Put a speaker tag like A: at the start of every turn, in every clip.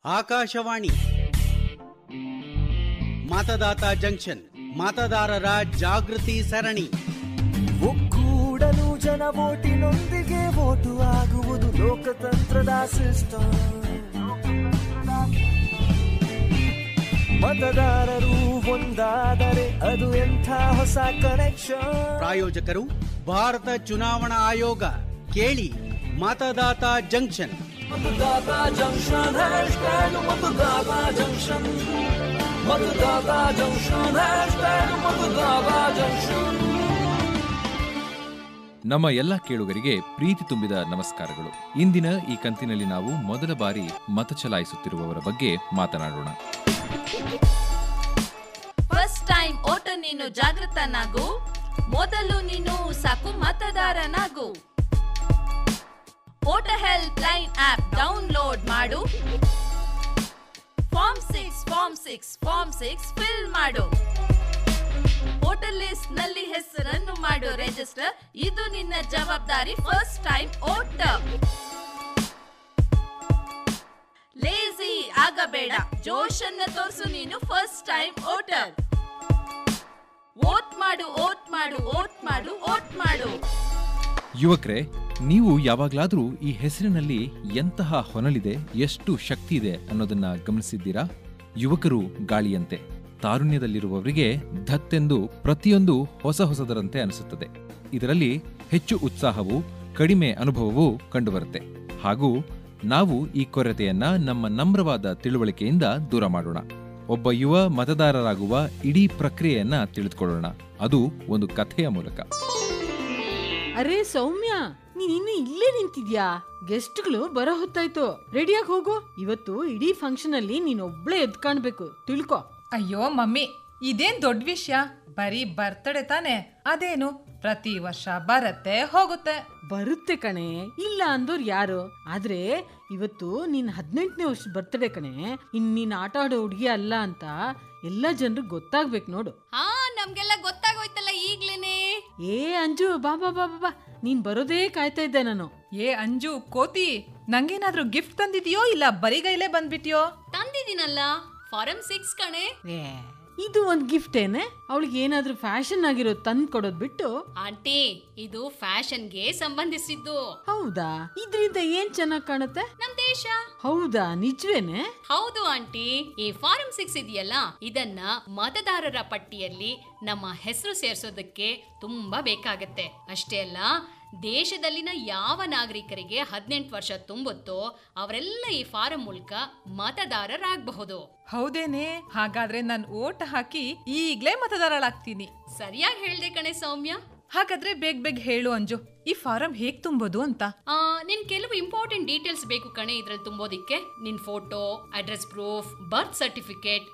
A: Akashvani ಮತದಾತ junction, ಮತದಾರರ ಜಾಗೃತಿ ಸರಣಿ.
B: ಒಕ್ಕೂಡಲು ಜನ ವೋಟಿನೊಂದಿಗೆ ವೋಟು ಆಗುವುದು ಲೋಕತಂತ್ರದ ಸಿಸ್ಟಮ್. ಮತದಾರರು ಒಂದಾದರೆ ಅದು ಎಂಥ ಹೊಸ ಕನೆಕ್ಷನ್.
A: ಪ್ರಾಯೋಜಕರು ಭಾರತ ಚುನಾವಣಾ ಆಯೋಗ. ಕೇಳಿ ಮತದಾತ ಜಂಕ್ಷನ್.
B: ಮತದಾತ ಜಂಕ್ಷನ್ ಹ್ಯಾಶ್ಟ್ಯಾಗ್ ಮತದಾತ ಜಂಕ್ಷನ್. ಮತದಾತ ಜಂಕ್ಷನ್ ಹ್ಯಾಶ್ಟ್ಯಾಗ್ ಮತದಾತ ಜಂಕ್ಷನ್.
C: ನಮ್ಮ ಎಲ್ಲ ಕೇಳುಗರಿಗೆ ಪ್ರೀತಿ ತುಂಬಿದ ನಮಸ್ಕಾರಗಳು. ಇಂದಿನ ಈ ಕಂತಿನಲ್ಲಿ ನಾವು ಮೊದಲ ಬಾರಿ ಮತ ಚಲಾಯಿಸುತ್ತಿರುವವರ ಬಗ್ಗೆ ಮಾತನಾಡೋಣ.
D: ಫಸ್ಟ್ ಟೈಮ್ ವೋಟರ್ ನೀನು ಜಾಗೃತನಾಗು, ಮೊದಲು ನೀನು ಸಾಕು ಮತದಾರನಾಗು. Voter help line app download ಮಾಡು. ಫಾರ್ಮ್ 6 ಫಿಲ್ ಮಾಡು. ವೋಟರ್ ಲಿಸ್ಟ್ ನಲ್ಲಿ ಹೆಸರನ್ನು ಮಾಡು ರಿಜಿಸ್ಟರ್. ಇದು ನಿನ್ನ ಜವಾಬ್ದಾರಿ. First time voter. ಲೇಜಿ ಆಗಬೇಡ, ಜೋಶನ್ನ ತೋರ್ಸು ನೀನು ಫಸ್ಟ್ ಟೈಮ್ ವೋಟರ್. ವೋಟ್ ಮಾಡು, ವೋಟ್ ಮಾಡು, ವೋಟ್ ಮಾಡು, ವೋಟ್ ಮಾಡು.
C: ಯುವಕರೇ, ನೀವು ಯಾವಾಗ್ಲಾದ್ರೂ ಈ ಹೆಸರಿನಲ್ಲಿ ಎಂತಹ ಹೊನಲಿದೆ, ಎಷ್ಟು ಶಕ್ತಿ ಇದೆ ಅನ್ನೋದನ್ನ ಗಮನಿಸಿದ್ದೀರಾ? ಯುವಕರು ಗಾಳಿಯಂತೆ, ತಾರುಣ್ಯದಲ್ಲಿರುವವರಿಗೆ ಧತ್ತೆಂದು ಪ್ರತಿಯೊಂದು ಹೊಸದರಂತೆ ಅನಿಸುತ್ತದೆ. ಇದರಲ್ಲಿ ಹೆಚ್ಚು ಉತ್ಸಾಹವೂ ಕಡಿಮೆ ಅನುಭವವೂ ಕಂಡುಬರುತ್ತೆ. ಹಾಗೂ ನಾವು ಈ ಕೊರತೆಯನ್ನ ನಮ್ಮ ನಮ್ರವಾದ ತಿಳುವಳಿಕೆಯಿಂದ ದೂರ ಮಾಡೋಣ. ಒಬ್ಬ ಯುವ ಮತದಾರರಾಗುವ ಇಡೀ ಪ್ರಕ್ರಿಯೆಯನ್ನ ತಿಳಿದುಕೊಳ್ಳೋಣ, ಅದು ಒಂದು ಕಥೆಯ ಮೂಲಕ.
E: ಅರೆ ಸೌಮ್ಯ, ನೀನ್ ಇನ್ನು ಇಲ್ಲೇ ನಿಂತಿದ್ಯಾ? ಗೆಸ್ಟ್ಗಳು ಬರೋ ಹೊತ್ತಾಯ್ತು, ರೆಡಿಯಾಗಿ ಹೋಗು. ಇವತ್ತು ಇಡೀ ಫಂಕ್ಷನ್ ಅಲ್ಲಿ ನೀನ್ ಒಬ್ಳೆ ಎದ್ ಕಾಣ್ಬೇಕು, ತಿಳ್ಕೊ.
F: ಅಯ್ಯೋ ಮಮ್ಮಿ, ಇದೇನ್ ದೊಡ್ಡ ವಿಷಯ, ಬರೀ ಬರ್ತಡೆ ತಾನೆ, ಅದೇನು ಪ್ರತಿ ವರ್ಷ ಬರುತ್ತೆ ಹೋಗುತ್ತೆ.
E: ಬರುತ್ತೆ ಕಣೆ, ಇಲ್ಲ ಅಂದೋರ್ ಯಾರು? ಆದ್ರೆ ಇವತ್ತು ನಿನ್ 18ನೇ ವರ್ಷ ಬರ್ತಡೆ ಕಣೆ. ನೀನ್ ಆಟ ಆಡೋ ಹುಡುಗಿ ಅಲ್ಲ ಅಂತ ಎಲ್ಲಾ ಜನರಿಗೆ ಗೊತ್ತಾಗ್ಬೇಕು ನೋಡು.
D: ನಮ್ಗೆಲ್ಲ ಗೊತ್ತಾಗೋಯ್ತಲ್ಲ ಈಗ್ಲೇನೆ.
E: ಏ ಅಂಜು, ಬಾ ಬಾ ಬಾ ಬಾ, ನೀನ್ ಬರೋದೇ ಕಾಯ್ತಾ ಇದ್ದೆ ನಾನು.
F: ಏ ಅಂಜು ಕೋತಿ, ನಂಗೇನಾದ್ರೂ ಗಿಫ್ಟ್ ತಂದಿದ್ಯೋ ಇಲ್ಲ ಬರಿಗೈಲೇ ಬಂದ್ಬಿಟ್ಯೋ?
D: ತಂದಿದ್ದೀನಲ್ಲ, ಫಾರಂ 6 ಕಣೆ.
E: ಇದು ಒಂದ್ ಗಿಫ್ಟ್ ಏನೆ? ಅವಳಿಗೆ ಏನಾದ್ರೂ ಫ್ಯಾಷನ್ ಆಗಿರೋ ತಂದ್ ಕೊಡೋದ್ ಬಿಟ್ಟು.
D: ಆಂಟಿ, ಇದು ಫ್ಯಾಷನ್ಗೆ ಸಂಬಂಧಿಸಿದ್ದು.
E: ಹೌದಾ? ಇದ್ರಿಂದ ಏನ್ ಚೆನ್ನಾಗ್ ಕಾಣುತ್ತೆ?
D: ನಮ್ ದೇಶ.
E: ಹೌದಾ? ನಿಜವೇನೆ?
D: ಹೌದು ಆಂಟಿ, ಈ ಫಾರಂ 6 ಇದೆಯಲ್ಲ, ಇದನ್ನ ಮತದಾರರ ಪಟ್ಟಿಯಲ್ಲಿ ನಮ್ಮ ಹೆಸರು ಸೇರ್ಸೋದಕ್ಕೆ ತುಂಬಾ ಬೇಕಾಗತ್ತೆ. ಅಷ್ಟೇ ಅಲ್ಲ, ದೇಶದಲ್ಲಿನ ಯಾವ ನಾಗರಿಕರಿಗೆ 18 ವರ್ಷ ತುಂಬುತ್ತೋ ಅವರೆಲ್ಲ ಈ ಫಾರಂ ಮೂಲಕ ಮತದಾರರಾಗಬಹುದು.
F: ಹೌದೇನೆ? ಹಾಗಾದ್ರೆ ನಾನು ಓಟ್ ಹಾಕಿ ಈಗ್ಲೇ ಮತದಾರಳಾಗ್ತೀನಿ.
D: ಸರಿಯಾಗಿ ಹೇಳ್ದೆ ಕಣೆ ಸೌಮ್ಯ.
F: ಹಾಗಾದ್ರೆ ಬೇಗ ಹೇಳು ಅಂಜು, ಈ ಫಾರಂ ಹೇಗ್ ತುಂಬೋದು ಅಂತ.
D: ನಿನ್ ಕೆಲವು ಇಂಪಾರ್ಟೆಂಟ್ ಡೀಟೇಲ್ಸ್ ಬೇಕು ಕಣೆ ಇದ್ರಲ್ಲಿ ತುಂಬೋದಿಕ್ಕೆ. ನಿನ್ photo, address proof, birth certificate,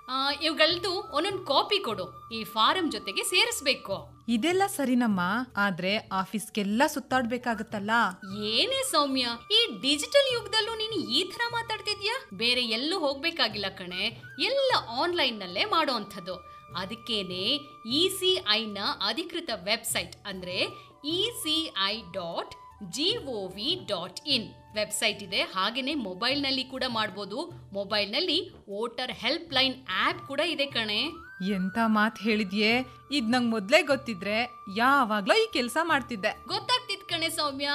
D: ಇವುಗಳದ್ದು ಒಂದೊಂದು ಕಾಪಿ ಕೊಡು. ಈ ಫಾರಂ ಜೊತೆಗೆ ಸೇರಿಸ್ಬೇಕು.
F: ಇದೆಲ್ಲ ಸರಿನಮ್ಮ, ಆದ್ರೆ ಆಫೀಸ್ಗೆಲ್ಲ ಸುತ್ತಾಡ್ಬೇಕಾಗತ್ತಲ್ಲ.
D: ಏನೇ ಸೌಮ್ಯ, ಈ ಡಿಜಿಟಲ್ ಯುಗದಲ್ಲೂ ನೀನು ಈ ತರ ಮಾತಾಡ್ತಿದ್ಯಾ? ಬೇರೆ ಎಲ್ಲೂ ಹೋಗ್ಬೇಕಾಗಿಲ್ಲ ಕಣೆ, ಎಲ್ಲ ಆನ್ಲೈನ್ ನಲ್ಲೇ ಮಾಡೋ ಅಂಥದ್ದು. ಅದಕ್ಕೇನೆ ECI ನ ಅಧಿಕೃತ ವೆಬ್ಸೈಟ್ ಅಂದ್ರೆ ECI.gov.in ವೆಬ್ಸೈಟ್ ಇದೆ. ಹಾಗೇನೆ ಮೊಬೈಲ್ ನಲ್ಲಿ ಕೂಡ ಮಾಡಬಹುದು. ಮೊಬೈಲ್ ನಲ್ಲಿ ವೋಟರ್ ಹೆಲ್ಪ್ ಲೈನ್ ಆಪ್ ಕೂಡ ಇದೆ ಕಣೆ.
F: ಎಂತ ಮಾತ್ ಹೇಳಿದ್ಯೆ, ಇದ್ ನಂಗ್ ಮೊದ್ಲೇ ಗೊತ್ತಿದ್ರೆ ಯಾವಾಗ್ಲೂ ಈ ಕೆಲ್ಸ ಮಾಡ್ತಿದ್ದೆ.
D: ಗೊತ್ತಾಗ್ತಿತ್ ಕಣೆ ಸೌಮ್ಯ,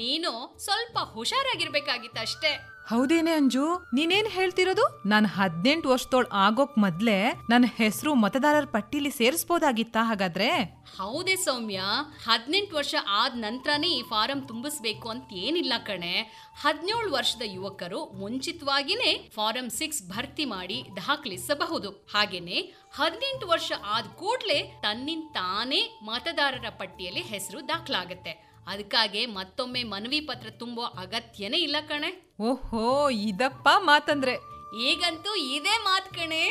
D: ನೀನು ಸ್ವಲ್ಪ ಹುಷಾರಾಗಿರ್ಬೇಕಾಗಿತ್ತು ಅಷ್ಟೇ.
F: ಹೌದೇನೆ ಅಂಜು, ನೀನೇನ್ ಹೇಳ್ತಿರೋದು? ನಾನು 18 ವರ್ಷದೊಳ್ ಆಗೋಕ್ ಮೊದ್ಲೇ ನನ್ನ ಹೆಸರು ಮತದಾರರ ಪಟ್ಟಿಲಿ ಸೇರಿಸಬಹುದಾಗಿತ್ತಾ ಹಾಗಾದ್ರೆ?
D: ಹೌದೇ ಸೌಮ್ಯ, 18 ವರ್ಷ ಆದ ನಂತರನೇ ಈ ಫಾರಂ ತುಂಬಿಸ್ಬೇಕು ಅಂತ ಏನಿಲ್ಲ ಕಣೆ. 17 ವರ್ಷದ ಯುವಕರು ಮುಂಚಿತವಾಗಿನೇ ಫಾರಂ 6 ಭರ್ತಿ ಮಾಡಿ ದಾಖಲಿಸಬಹುದು. ಹಾಗೇನೆ 18 ವರ್ಷ ಆದ ಕೂಡ್ಲೆ ತನ್ನಿಂತಾನೇ ಮತದಾರರ ಪಟ್ಟಿಯಲ್ಲಿ ಹೆಸರು ದಾಖಲಾಗತ್ತೆ. ಅದಕ್ಕಾಗಿ ಮತ್ತೊಮ್ಮೆ ಮನವಿ ಪತ್ರ ತುಂಬೋ ಅಗತ್ಯನೇ ಇಲ್ಲ ಕಣೆ.
F: ಓಹೋ, ಇದಪ್ಪ ಮಾತಂದ್ರೆ.
D: ಈಗಂತೂ ಇದೇ ಮಾತ್ ಕಣೆ.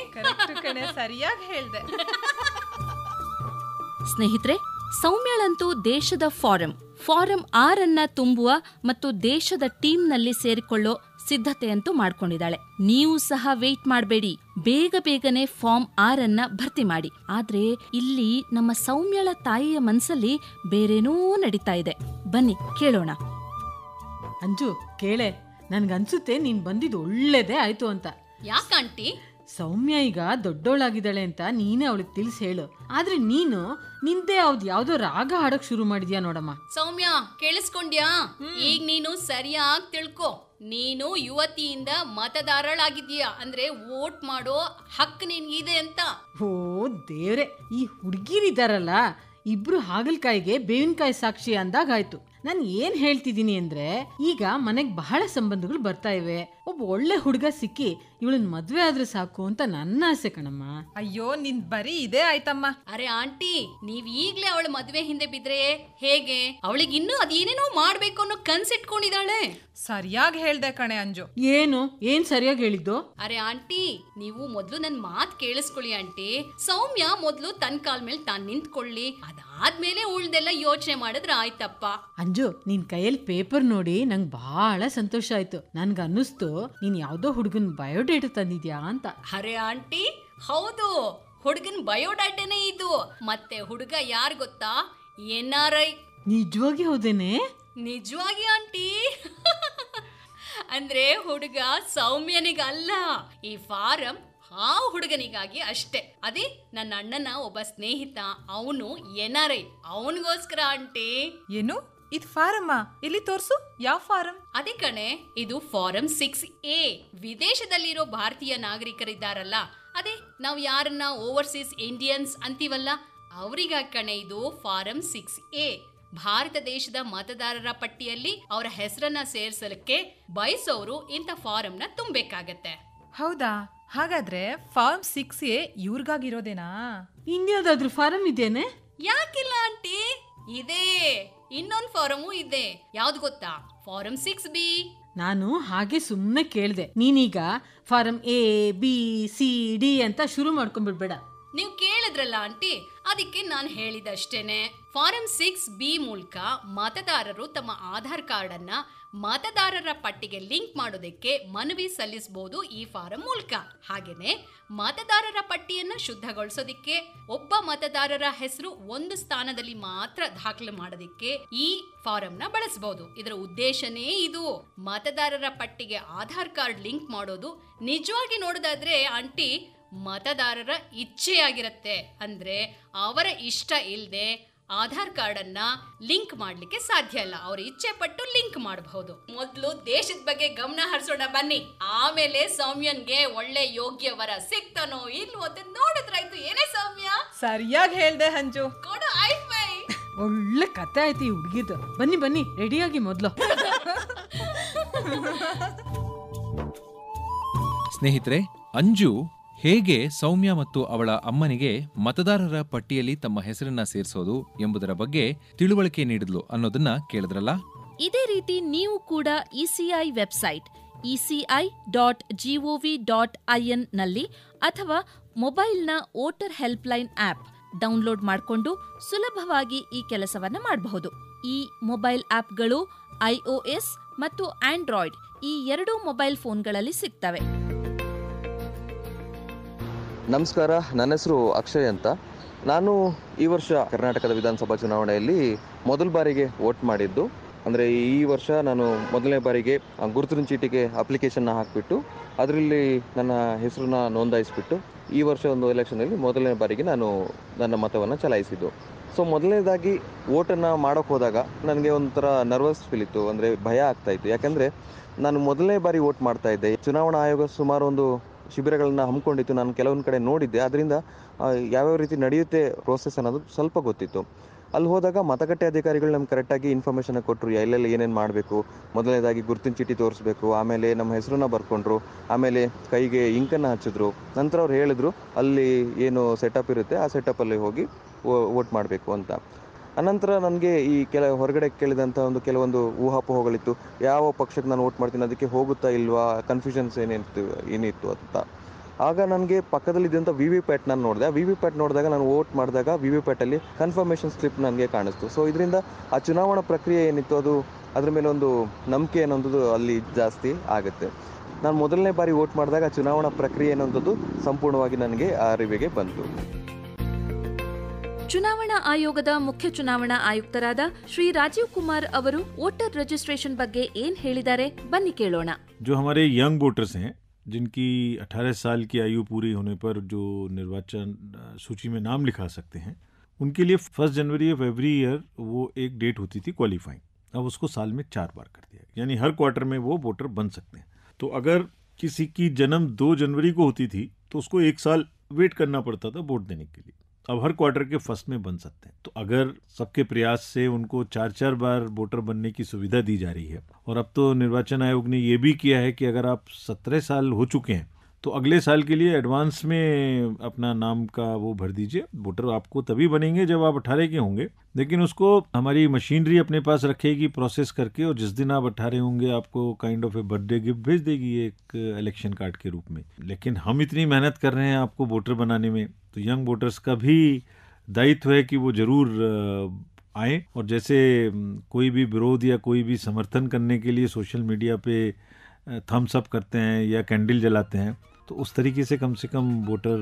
F: ಕಣೆ, ಸರಿಯಾಗಿ ಹೇಳ್ದೆ.
G: ಸ್ನೇಹಿತರೆ, ಸೌಮ್ಯಳಂತೂ ದೇಶದ ಫಾರಂ 6 ತುಂಬುವ ಮತ್ತು ದೇಶದ ಟೀಮ್ನಲ್ಲಿ ಸೇರಿಕೊಳ್ಳೋ ಸಿದ್ಧತೆಯಂತೂ ಮಾಡ್ಕೊಂಡಿದ್ದಾಳೆ. ನೀವು ಸಹ ವೇಟ್ ಮಾಡಬೇಡಿ, ಬೇಗನೆ ಫಾರ್ಮ್ 6 ಭರ್ತಿ ಮಾಡಿ. ಆದ್ರೆ ಇಲ್ಲಿ ನಮ್ಮ ಸೌಮ್ಯಳ ತಾಯಿಯ ಮನಸ್ಸಲ್ಲಿ ಬೇರೇನೋ ನಡೀತಾ ಇದೆ. ಬನ್ನಿ ಕೇಳೋಣ.
E: ಅಂಜು ಕೇಳೆ, ನನ್ಗನ್ಸುತ್ತೆ ನೀನ್ ಬಂದಿದ್ದು ಒಳ್ಳೇದೇ ಆಯ್ತು ಅಂತ.
D: ಯಾಕಂಟಿ?
E: ಸೌಮ್ಯ ಈಗ ದೊಡ್ಡೋಳಾಗಿದ್ದಾಳೆ ಅಂತ ನೀನೇ ಅವಳಿಗೆ ತಿಳಿಸಿ ಹೇಳು. ಆದ್ರೆ ನೀನು ನಿಂದೆ ಯಾವ್ದೋ ರಾಗ ಹಾಡಕ್ ಶುರು ಮಾಡಿದ್ಯಾ ನೋಡಮ್ಮ.
D: ಸೌಮ್ಯ, ಕೇಳಿಸ್ಕೊಂಡ್ಯಾ? ಈಗ ನೀನು ಸರಿಯಾಗಿ ತಿಳ್ಕೊ. ನೀನು ಯುವತಿಯಿಂದ ಮತದಾರಳಾಗಿದ್ಯಾ ಅಂದ್ರೆ ವೋಟ್ ಮಾಡೋ ಹಕ್ಕು ನಿನ್ಗಿದೆ ಅಂತ.
E: ಓ ದೇವ್ರೆ, ಈ ಹುಡುಗಿರಿದಾರಲ್ಲ ಇಬ್ರು ಹಾಗಲ್ಕಾಯಿಗೆ ಬೇವಿನಕಾಯಿ ಸಾಕ್ಷಿ ಅಂದಾಗಾಯ್ತು. ನಾನು ಏನ್ ಹೇಳ್ತಿದ್ದೀನಿ ಅಂದ್ರೆ, ಈಗ ಮನೆಗ್ ಬಹಳ ಸಂಬಂಧಗಳು ಬರ್ತಾ ಇವೆ. ಒಬ್ಬ ಒಳ್ಳೆ ಹುಡುಗ ಸಿಕ್ಕಿ ಇವಳನ್ ಮದ್ವೆ ಆದ್ರೆ ಸಾಕು ಅಂತ ನನ್ನ ಆಸೆ ಕಣಮ್ಮ.
F: ಅಯ್ಯೋ, ನಿನ್ ಬರೀ ಇದೇ ಆಯ್ತಮ್ಮ.
D: ಅರೆ ಆಂಟಿ, ನೀವ್ ಈಗ್ಲೇ ಅವಳ ಮದ್ವೆ ಹಿಂದೆ ಬಿದ್ರೆ ಹೇಗೆ? ಅವಳಿಗೆ ಇನ್ನೂ ಅದೇನೇನೋ ಮಾಡ್ಬೇಕು ಅನ್ನೋ ಕನ್ಸಿಟ್ಕೊಂಡಿದ್ದಾಳೆ.
F: ಸರಿಯಾಗಿ ಹೇಳ್ದೆ ಕಣೆ ಅಂಜು.
E: ಏನ್ ಸರಿಯಾಗಿ ಹೇಳಿದ್ದು?
D: ಅರೆ ಆಂಟಿ, ನೀವು ಮೊದ್ಲು ನನ್ ಮಾತ್ ಕೇಳಿಸ್ಕೊಳ್ಳಿ ಆಂಟಿ. ಸೌಮ್ಯ ಮೊದ್ಲು ತನ್ ಕಾಲ್ ಮೇಲೆ ತಾನ್ ನಿಂತ್ಕೊಳ್ಳಿ, ಅದಾದ್ಮೇಲೆ ಉಳ್ದೆಲ್ಲ ಯೋಚನೆ ಮಾಡಿದ್ರೆ ಆಯ್ತಪ್ಪ.
E: ಅಂಜು, ನಿನ್ ಕೈಯಲ್ಲಿ ಪೇಪರ್ ನೋಡಿ ನಂಗೆ ಬಹಳ ಸಂತೋಷ ಆಯ್ತು. ನನ್ಗ ಅನ್ನಿಸ್ತು ನೀನ್ ಯಾವ್ದೋ ಹುಡುಗನ್ ಬಯೋಡೇಟಾ ತಂದಿದ್ಯಾ ಅಂತ.
D: ಅರೆ ಆಂಟಿ, ಹೌದು, ಹುಡುಗನ್ ಬಯೋಡಾಟಾನೇ ಇದು. ಮತ್ತೆ ಹುಡುಗ ಯಾರ್ ಗೊತ್ತಾ? NRI.
E: ನಿಜವಾಗಿ ಹೌದೇನೆ?
D: ನಿಜವಾಗಿ ಆಂಟಿ. ಅಂದ್ರೆ ಹುಡುಗ ಸೌಮ್ಯನಿಗಲ್ಲ, ಈ ಫಾರಂ ಆ ಹುಡುಗನಿಗಾಗಿ ಅಷ್ಟೇ. ಅದೇ ನನ್ನ ಅಣ್ಣನ ಒಬ್ಬ ಸ್ನೇಹಿತ, ಅವನು NRI, ಅವನಿಗೋಸ್ಕರ ಆಂಟಿ.
F: ಏನು ಇದು ಫಾರಮ್ಮ? ಇಲ್ಲಿ ತೋರ್ಸು, ಯಾವ ಫಾರಂ?
D: ಅದೇ ಕಣೆ, ಇದು ಫಾರಂ 6A. ವಿದೇಶದಲ್ಲಿರೋ ಭಾರತೀಯ ನಾಗರಿಕರಿದ್ದಾರಲ್ಲ, ಅದೇ ನಾವು ಯಾರನ್ನ ಓವರ್ಸೀಸ್ ಇಂಡಿಯನ್ಸ್ ಅಂತೀವಲ್ಲ, ಅವರಿಗ ಕಣೆ ಇದು ಫಾರಂ 6A. ಭಾರತ ದೇಶದ ಮತದಾರರ ಪಟ್ಟಿಯಲ್ಲಿ ಅವರ ಹೆಸರನ್ನ ಸೇರ್ಸಲಿಕ್ಕೆ ಬಯಸೋರು ಇಂಥ ಫಾರಂನ ತುಂಬಬೇಕಾಗತ್ತೆ.
F: ಹೌದಾ? ಹಾಗಾದ್ರೆ ಫಾರ್ಮ್ 6A ಇವ್ರಿಗಾಗಿರೋದೇನಾ?
E: ಇನ್ಯಾವ್ದಾದ್ರು ಫಾರಂ ಇದೇನೆ?
D: ಯಾಕಿಲ್ಲ ಆಂಟಿ, ಇದೆ. ಇನ್ನೊಂದು ಫಾರಮು ಇದೆ. ಯಾವ್ದು ಗೊತ್ತಾ? Form 6B.
E: ನಾನು ಹಾಗೆ ಸುಮ್ಮನೆ ಕೇಳ್ದೆ. ನೀನೀಗ ಫಾರಂ ABCD ಅಂತ ಶುರು ಮಾಡ್ಕೊಂಡ್ಬಿಡ್ಬೇಡ.
D: ನೀವು ಕೇಳಿದ್ರಲ್ಲ ಆಂಟಿ, ಅದಕ್ಕೆ ನಾನು ಹೇಳಿದಷ್ಟೇನೆ. ಫಾರಂ 6B ಮೂಲಕ ಮತದಾರರು ತಮ್ಮ ಆಧಾರ್ ಕಾರ್ಡ್ ಅನ್ನ ಮತದಾರರ ಪಟ್ಟಿಗೆ ಲಿಂಕ್ ಮಾಡೋದಕ್ಕೆ ಮನವಿ ಸಲ್ಲಿಸಬಹುದು ಈ ಫಾರಂ ಮೂಲಕ. ಹಾಗೇನೆ ಮತದಾರರ ಪಟ್ಟಿಯನ್ನ ಶುದ್ಧಗೊಳಿಸೋದಿಕ್ಕೆ ಒಬ್ಬ ಮತದಾರರ ಹೆಸರು ಒಂದು ಸ್ಥಾನದಲ್ಲಿ ಮಾತ್ರ ದಾಖಲೆ ಮಾಡೋದಿಕ್ಕೆ ಈ ಫಾರಂನ ಬಳಸಬಹುದು. ಇದರ ಉದ್ದೇಶನೇ ಇದು. ಮತದಾರರ ಪಟ್ಟಿಗೆ ಆಧಾರ್ ಕಾರ್ಡ್ ಲಿಂಕ್ ಮಾಡೋದು ನಿಜವಾಗಿ ನೋಡೋದಾದ್ರೆ ಆಂಟಿ ಮತದಾರರ ಇಚ್ಛೆಯಾಗಿರತ್ತೆ. ಅಂದ್ರೆ ಅವರ ಇಷ್ಟ ಇಲ್ಲದೆ ಆಧಾರ್ ಕಾರ್ಡ್ ಅನ್ನ ಲಿಂಕ್ ಮಾಡ್ಲಿಕ್ಕೆ ಸಾಧ್ಯ ಇಲ್ಲ. ಅವ್ರ ಇಚ್ಛೆ ಪಟ್ಟು ಲಿಂಕ್ ಮಾಡಬಹುದು. ಮೊದಲು ದೇಶದ ಬಗ್ಗೆ ಗಮನ ಹರಿಸೋಣ ಬನ್ನಿ, ಆಮೇಲೆ ಸೌಮ್ಯನ್ಗೆ ಒಳ್ಳೆ ಯೋಗ್ಯ ವರ ಸಿಗ್ತಾನೋ ಇಲ್ವೋ ಅಂತ ನೋಡಿದ್ರಾಯ್ತು. ಏನೇ ಸೌಮ್ಯ?
F: ಸರಿಯಾಗಿ ಹೇಳ್ದೆ ಹಂಜು.
D: ಕೊಡು ಐಫೈ.
E: ಒಳ್ಳೆ ಕತೆ ಆಯ್ತು ಈ ಹುಡುಗಿದು. ಬನ್ನಿ ಬನ್ನಿ, ರೆಡಿಯಾಗಿ ಮೊದ್ಲು.
C: ಸ್ನೇಹಿತರೆ, ಅಂಜು ಹೇಗೆ ಸೌಮ್ಯ ಮತ್ತು ಅವಳ ಅಮ್ಮನಿಗೆ ಮತದಾರರ ಪಟ್ಟಿಯಲ್ಲಿ ತಮ್ಮ ಹೆಸರನ್ನ ಸೇರಿಸೋದು ಎಂಬುದರ ಬಗ್ಗೆ ತಿಳುವಳಿಕೆ ನೀಡಿದ್ಲು ಅನ್ನೋದನ್ನ ಕೇಳಿದ್ರಲ್ಲ.
G: ಇದೇ ರೀತಿ ನೀವು ಕೂಡ ECI ವೆಬ್ಸೈಟ್ eci.gov.in ನಲ್ಲಿ ಅಥವಾ ಮೊಬೈಲ್ನ ವೋಟರ್ ಹೆಲ್ಪ್ಲೈನ್ ಆಪ್ ಡೌನ್ಲೋಡ್ ಮಾಡಿಕೊಂಡು ಸುಲಭವಾಗಿ ಈ ಕೆಲಸವನ್ನ ಮಾಡಬಹುದು. ಈ ಮೊಬೈಲ್ ಆಪ್ಗಳು iOS ಮತ್ತು ಆಂಡ್ರಾಯ್ಡ್ ಈ ಎರಡೂ ಮೊಬೈಲ್ ಫೋನ್ಗಳಲ್ಲಿ ಸಿಗ್ತವೆ.
H: ನಮಸ್ಕಾರ, ನನ್ನ ಹೆಸರು ಅಕ್ಷಯ್ ಅಂತ. ನಾನು ಈ ವರ್ಷ ಕರ್ನಾಟಕದ ವಿಧಾನಸಭಾ ಚುನಾವಣೆಯಲ್ಲಿ ಮೊದಲ ಬಾರಿಗೆ ವೋಟ್ ಮಾಡಿದ್ದು. ಅಂದರೆ ಈ ವರ್ಷ ನಾನು ಮೊದಲನೇ ಬಾರಿಗೆ ಗುರುತಿನ ಚೀಟಿಗೆ ಅಪ್ಲಿಕೇಶನ್ನ ಹಾಕಿಬಿಟ್ಟು ಅದರಲ್ಲಿ ನನ್ನ ಹೆಸರನ್ನ ನೋಂದಾಯಿಸಿಬಿಟ್ಟು ಈ ವರ್ಷ ಒಂದು ಎಲೆಕ್ಷನಲ್ಲಿ ಮೊದಲನೇ ಬಾರಿಗೆ ನಾನು ನನ್ನ ಮತವನ್ನು ಚಲಾಯಿಸಿದ್ದು. ಸೊ ಮೊದಲನೇದಾಗಿ ವೋಟನ್ನು ಮಾಡೋಕ್ಕೆ ಹೋದಾಗ ನನಗೆ ಒಂಥರ ನರ್ವಸ್ ಫೀಲ್ ಇತ್ತು, ಅಂದರೆ ಭಯ ಆಗ್ತಾಯಿತ್ತು. ಯಾಕೆಂದರೆ ನಾನು ಮೊದಲನೇ ಬಾರಿ ವೋಟ್ ಮಾಡ್ತಾ ಇದ್ದೆ. ಚುನಾವಣಾ ಆಯೋಗ ಸುಮಾರು ಒಂದು ಶಿಬಿರಗಳನ್ನ ಹಮ್ಮಿಕೊಂಡಿತ್ತು, ನಾನು ಕೆಲವೊಂದು ಕಡೆ ನೋಡಿದ್ದೆ. ಅದರಿಂದ ಯಾವ್ಯಾವ ರೀತಿ ನಡೆಯುತ್ತೆ ಪ್ರೋಸೆಸ್ ಅನ್ನೋದು ಸ್ವಲ್ಪ ಗೊತ್ತಿತ್ತು. ಅಲ್ಲಿ ಹೋದಾಗ ಮತಗಟ್ಟೆ ಅಧಿಕಾರಿಗಳು ನಮ್ಗೆ ಕರೆಕ್ಟಾಗಿ ಇನ್ಫಾರ್ಮೇಷನ್ ಕೊಟ್ಟರು, ಎಲ್ಲೆಲ್ಲಿ ಏನೇನು ಮಾಡಬೇಕು. ಮೊದಲನೇದಾಗಿ ಗುರುತಿನ ಚೀಟಿ ತೋರಿಸ್ಬೇಕು, ಆಮೇಲೆ ನಮ್ಮ ಹೆಸರನ್ನ ಬರ್ಕೊಂಡ್ರು, ಆಮೇಲೆ ಕೈಗೆ ಇಂಕನ್ನು ಹಚ್ಚಿದ್ರು. ನಂತರ ಅವ್ರು ಹೇಳಿದ್ರು ಅಲ್ಲಿ ಏನು ಸೆಟಪ್ ಇರುತ್ತೆ ಆ ಸೆಟಪ್ಪಲ್ಲಿ ಹೋಗಿ ವೋಟ್ ಮಾಡಬೇಕು ಅಂತ. ಅನಂತರ ನನಗೆ ಈ ಹೊರಗಡೆ ಕೇಳಿದಂಥ ಕೆಲವೊಂದು ಊಹಾಪೋಹಗಳಿತ್ತು. ಯಾವ ಪಕ್ಷಕ್ಕೆ ನಾನು ವೋಟ್ ಮಾಡ್ತೀನಿ, ಅದಕ್ಕೆ ಹೋಗುತ್ತಾ ಇಲ್ವಾ, ಕನ್ಫ್ಯೂಷನ್ಸ್ ಏನಿತ್ತು ಅಂತ. ಆಗ ನನಗೆ ಪಕ್ಕದಲ್ಲಿದ್ದಂಥ VVPAT ನಾನು ನೋಡಿದೆ. VVPAT ನೋಡಿದಾಗ ನಾನು ವೋಟ್ ಮಾಡಿದಾಗ VVPATಲ್ಲಿ ಕನ್ಫರ್ಮೇಷನ್ ಸ್ಲಿಪ್ ನನಗೆ ಕಾಣಿಸ್ತು. ಸೊ ಇದರಿಂದ ಆ ಚುನಾವಣಾ ಪ್ರಕ್ರಿಯೆ ಏನಿತ್ತು ಅದ್ರ ಮೇಲೆ ಒಂದು ನಂಬಿಕೆ ಅನ್ನೋದು ಅಲ್ಲಿ ಜಾಸ್ತಿ ಆಗುತ್ತೆ. ನಾನು ಮೊದಲನೇ ಬಾರಿ ವೋಟ್ ಮಾಡಿದಾಗ ಚುನಾವಣಾ ಪ್ರಕ್ರಿಯೆ ಅನ್ನೋದು ಸಂಪೂರ್ಣವಾಗಿ ನನಗೆ ಅರಿವಿಗೆ ಬಂತು.
G: ಚುನಾವಣಾ ಆಯೋಗದ ಮುಖ್ಯ ಚುನಾವಣಾ ಆಯುಕ್ತರಾದ ಶ್ರೀ ರಾಜೀವ್ ಕುಮಾರ್ ಅವರು ವೋಟರ್ ರಜಿಸ್ಟ್ರೇಷನ್ ಬಗ್ಗೆ ಏನ್ ಹೇಳಿದ್ದಾರೆ ಬನ್ನಿ ಕೇಳೋಣ.
I: जो हमारे यंग वोटर्स हैं जिनकी 18 साल की आयु पूरी होने पर जो निर्वाचन सूची में नाम लिखा सकते हैं, उनके लिए 1 जनवरी ऑफ एवरी ईयर वो एक डेट होती थी क्वालिफाइंग। अब उसको साल में 4 बार कर दिया, यानी हर क्वार्टर में वो वोटर बन सकते हैं। तो अगर किसी की जन्म 2 जनवरी को होती थी तो उसको 1 साल वेट करना पड़ता था वोट देने के लिए। अब हर क्वार्टर के फर्स्ट में बन सकते हैं। तो अगर सबके प्रयास से उनको 4-4 बार वोटर बनने की सुविधा दी जा रही है, और अब तो निर्वाचन आयोग ने ये भी किया है कि अगर आप 17 साल हो चुके हैं तो अगले साल के लिए एडवांस में अपना नाम का वो भर दीजिए। वोटर आपको तभी बनेंगे जब आप 18 के होंगे, लेकिन उसको हमारी मशीनरी अपने पास रखेगी प्रोसेस करके, और जिस दिन आप 18 होंगे आपको kind of A birthday gift भेज देगी एक इलेक्शन कार्ड के रूप में। लेकिन हम इतनी मेहनत कर रहे हैं आपको वोटर बनाने में, तो यंग वोटर्स का भी दायित्व है कि वो जरूर आए। और जैसे कोई भी विरोध या कोई भी समर्थन करने के लिए सोशल मीडिया पे थम्स अप करते हैं या कैंडल जलाते हैं, तो उस तरीके से कम वोटर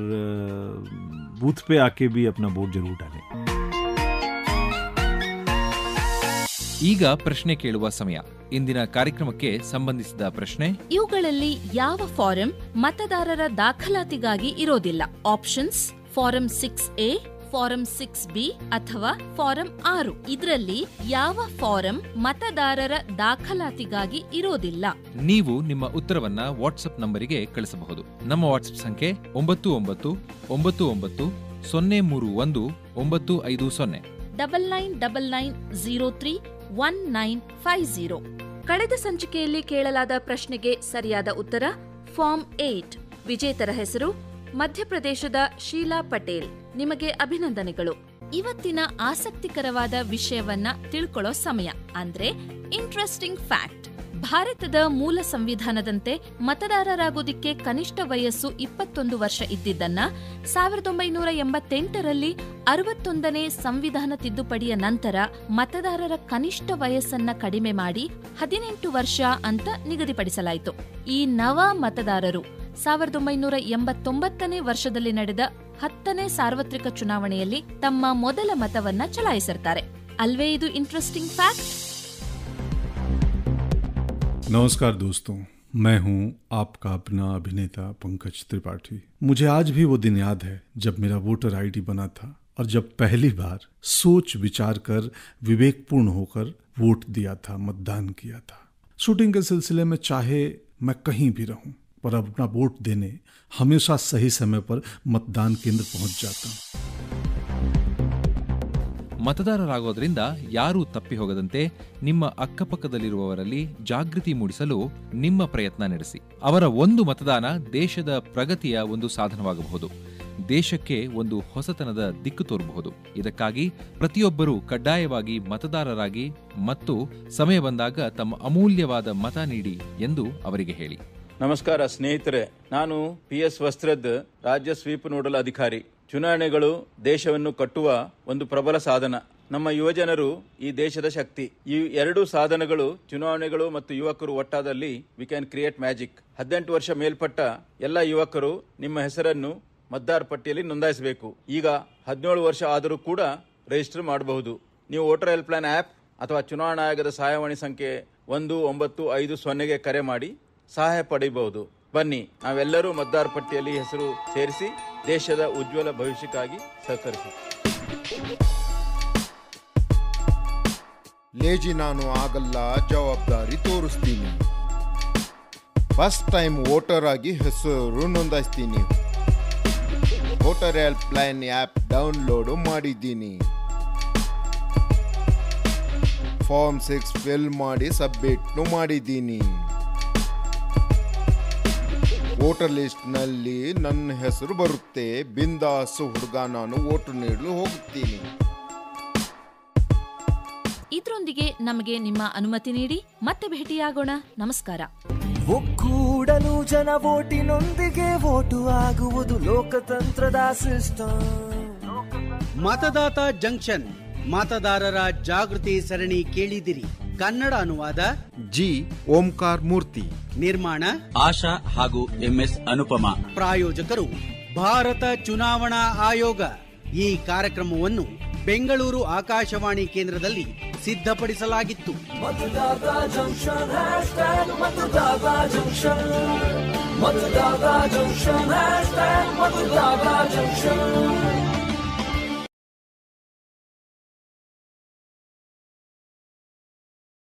I: बूथ पे आके भी अपना वोट जरूर डालें।
C: ಈಗ ಪ್ರಶ್ನೆ ಕೇಳುವ ಸಮಯ. ಇಂದಿನ ಕಾರ್ಯಕ್ರಮಕ್ಕೆ ಸಂಬಂಧಿಸಿದ ಪ್ರಶ್ನೆ:
G: ಇವುಗಳಲ್ಲಿ ಯಾವ ಫಾರಂ ಮತದಾರರ ದಾಖಲಾತಿಗಾಗಿ ಇರೋದಿಲ್ಲ? Options: form 6A, form 6B ಅಥವಾ ಫಾರಂ 6. ಇದರಲ್ಲಿ ಯಾವ ಫಾರಂ ಮತದಾರರ ದಾಖಲಾತಿಗಾಗಿ ಇರೋದಿಲ್ಲ?
C: ನೀವು ನಿಮ್ಮ ಉತ್ತರವನ್ನ ವಾಟ್ಸ್ಆಪ್ ನಂಬರಿಗೆ ಕಳಿಸಬಹುದು. ನಮ್ಮ ವಾಟ್ಸ್ಆಪ್ ಸಂಖ್ಯೆ 9999031950
G: 9999031950. ಕಳೆದ ಸಂಚಿಕೆಯಲ್ಲಿ ಕೇಳಲಾದ ಪ್ರಶ್ನೆಗೆ ಸರಿಯಾದ ಉತ್ತರ ಫಾರ್ಮ್ 8. ವಿಜೇತರ ಹೆಸರು ಮಧ್ಯಪ್ರದೇಶದ ಶೀಲಾ ಪಟೇಲ್. ನಿಮಗೆ ಅಭಿನಂದನೆಗಳು. ಇವತ್ತಿನ ಆಸಕ್ತಿಕರವಾದ ವಿಷಯವನ್ನ ತಿಳ್ಕೊಳ್ಳೋ ಸಮಯ, ಅಂದ್ರೆ ಇಂಟ್ರೆಸ್ಟಿಂಗ್ ಫ್ಯಾಕ್ಟ್. ಭಾರತದ ಮೂಲ ಸಂವಿಧಾನದಂತೆ ಮತದಾರರಾಗೋದಿಕ್ಕೆ ಕನಿಷ್ಠ ವಯಸ್ಸು 21 ವರ್ಷ ಇದ್ದಿದ್ದನ್ನ 1988ರಲ್ಲಿ 61ನೇ ಸಂವಿಧಾನ ತಿದ್ದುಪಡಿಯ ನಂತರ ಮತದಾರರ ಕನಿಷ್ಠ ವಯಸ್ಸನ್ನ ಕಡಿಮೆ ಮಾಡಿ 18 ವರ್ಷ ಅಂತ ನಿಗದಿಪಡಿಸಲಾಯಿತು. ಈ ನವ ಮತದಾರರು 1989ನೇ ವರ್ಷದಲ್ಲಿ ನಡೆದ 10ನೇ ಸಾರ್ವತ್ರಿಕ ಚುನಾವಣೆಯಲ್ಲಿ ತಮ್ಮ ಮೊದಲ ಮತವನ್ನ ಚಲಾಯಿಸಿರ್ತಾರೆ. ಅಲ್ವೇ ಇದು ಇಂಟ್ರೆಸ್ಟಿಂಗ್ ಫ್ಯಾಕ್ಟ್?
J: नमस्कार दोस्तों, मैं हूं आपका अपना अभिनेता पंकज त्रिपाठी। मुझे आज भी वो दिन याद है जब मेरा वोटर आईडी बना था और जब पहली बार सोच विचार कर विवेकपूर्ण होकर वोट दिया था, मतदान किया था। शूटिंग के सिलसिले में चाहे मैं कहीं भी रहूं, पर अपना वोट देने हमेशा सही समय पर मतदान केंद्र पहुंच जाता हूं।
C: ಮತದಾರರಾಗೋದ್ರಿಂದ ಯಾರೂ ತಪ್ಪಿ ಹೋಗದಂತೆ ನಿಮ್ಮ ಅಕ್ಕಪಕ್ಕದಲ್ಲಿರುವವರಲ್ಲಿ ಜಾಗೃತಿ ಮೂಡಿಸಲು ನಿಮ್ಮ ಪ್ರಯತ್ನ ನಡೆಸಿ. ಅವರ ಒಂದು ಮತದಾನ ದೇಶದ ಪ್ರಗತಿಯ ಒಂದು ಸಾಧನವಾಗಬಹುದು, ದೇಶಕ್ಕೆ ಒಂದು ಹೊಸತನದ ದಿಕ್ಕು ತೋರಬಹುದು. ಇದಕ್ಕಾಗಿ ಪ್ರತಿಯೊಬ್ಬರೂ ಕಡ್ಡಾಯವಾಗಿ ಮತದಾರರಾಗಿ ಮತ್ತು ಸಮಯ ಬಂದಾಗ ತಮ್ಮ ಅಮೂಲ್ಯವಾದ ಮತ ನೀಡಿ ಎಂದು ಅವರಿಗೆ ಹೇಳಿ.
K: ನಮಸ್ಕಾರ ಸ್ನೇಹಿತರೆ, ನಾನು PS ವಸ್ತ್ರದ್ ರಾಜ್ಯ ಸ್ವೀಪ್ ನೋಡಲ್ ಅಧಿಕಾರಿ. ಚುನಾವಣೆಗಳು ದೇಶವನ್ನು ಕಟ್ಟುವ ಒಂದು ಪ್ರಬಲ ಸಾಧನ. ನಮ್ಮ ಯುವಜನರು ಈ ದೇಶದ ಶಕ್ತಿ. ಈ ಎರಡು ಸಾಧನಗಳು, ಚುನಾವಣೆಗಳು ಮತ್ತು ಯುವಕರು ಒಟ್ಟಾದಲ್ಲಿ ವಿ ಕ್ಯಾನ್ ಕ್ರಿಯೇಟ್ ಮ್ಯಾಜಿಕ್. 18 ವರ್ಷ ಮೇಲ್ಪಟ್ಟ ಎಲ್ಲ ಯುವಕರು ನಿಮ್ಮ ಹೆಸರನ್ನು ಮತದಾರ ಪಟ್ಟಿಯಲ್ಲಿ ನೋಂದಾಯಿಸಬೇಕು. ಈಗ 17 ವರ್ಷ ಆದರೂ ಕೂಡ ರಿಜಿಸ್ಟರ್ ಮಾಡಬಹುದು. ನೀವು ವೋಟರ್ ಹೆಲ್ಪ್ ಲೈನ್ ಆಪ್ ಅಥವಾ ಚುನಾವಣಾ ಆಯೋಗದ ಸಹಾಯವಾಣಿ ಸಂಖ್ಯೆ 1950ಗೆ ಕರೆ ಮಾಡಿ ಸಹಾಯ ಪಡೆಯಬಹುದು. ಬನ್ನಿ, ನಾವೆಲ್ಲರೂ ಮತದಾರ ಪಟ್ಟಿಯಲ್ಲಿ ಹೆಸರು ಸೇರಿಸಿ ದೇಶದ ಉಜ್ವಲ ಭವಿಷ್ಯಕ್ಕಾಗಿ ಸಹಕರಿಸಿ.
L: ಲೇಜಿ ನಾನು ಆಗಲ್ಲ, ಜವಾಬ್ದಾರಿ ತೋರಿಸ್ತೀನಿ. ಫಸ್ಟ್ ಟೈಮ್ ವೋಟರ್ ಆಗಿ ಹೆಸರು ನೋಂದಾಯಿಸ್ತೀನಿ. Voter help line app download ಮಾಡಿದ್ದೀನಿ. ಫಾರ್ಮ್ 6 ಫಿಲ್ ಮಾಡಿ ಸಬ್ಮಿಟ್ ಮಾಡಿದ್ದೀನಿ. ವೋಟರ್ ಲಿಸ್ಟ್ ನಲ್ಲಿ ನನ್ನ ಹೆಸರು ಬರುತ್ತೆ. ಬಿಂದಾಸ್ ಹುಡುಗ ನಾನು ವೋಟ್ ನೀಡಲು ಹೋಗುತ್ತೀನಿ.
G: ಇದರೊಂದಿಗೆ ನಮಗೆ ನಿಮ್ಮ ಅನುಮತಿ ನೀಡಿ ಮತ್ತೆ ಭೇಟಿಯಾಗೋಣ. ನಮಸ್ಕಾರ.
B: ಒಕ್ಕೂಡಲು ಜನ ವೋಟಿನೊಂದಿಗೆ ವೋಟು ಆಗುವುದು ಲೋಕತಂತ್ರದ ಸಿಸ್ಟಮ್.
A: ಮತದಾತ ಜಂಕ್ಷನ್ ಮತದಾರರ ಜಾಗೃತಿ ಸರಣಿ ಕೇಳಿದಿರಿ. ಕನ್ನಡ ಅನುವಾದ
L: ಜಿ ಓಂಕಾರ ಮೂರ್ತಿ,
A: ನಿರ್ಮಾಣ
M: ಆಶಾ ಹಾಗೂ MS ಅನುಪಮಾ,
A: ಪ್ರಾಯೋಜಕರು ಭಾರತ ಚುನಾವಣಾ ಆಯೋಗ. ಈ ಕಾರ್ಯಕ್ರಮವನ್ನು ಬೆಂಗಳೂರು ಆಕಾಶವಾಣಿ ಕೇಂದ್ರದಲ್ಲಿ ಸಿದ್ಧಪಡಿಸಲಾಗಿತ್ತು.
B: ಮತದಾತ ಜಂಕ್ಷನ್, ಹ್ಯಾಶ್ಟ್ಯಾಗ್ ಮತದಾತ ಜಂಕ್ಷನ್. मतदाता जंक्शन, मतदाता जंक्शन।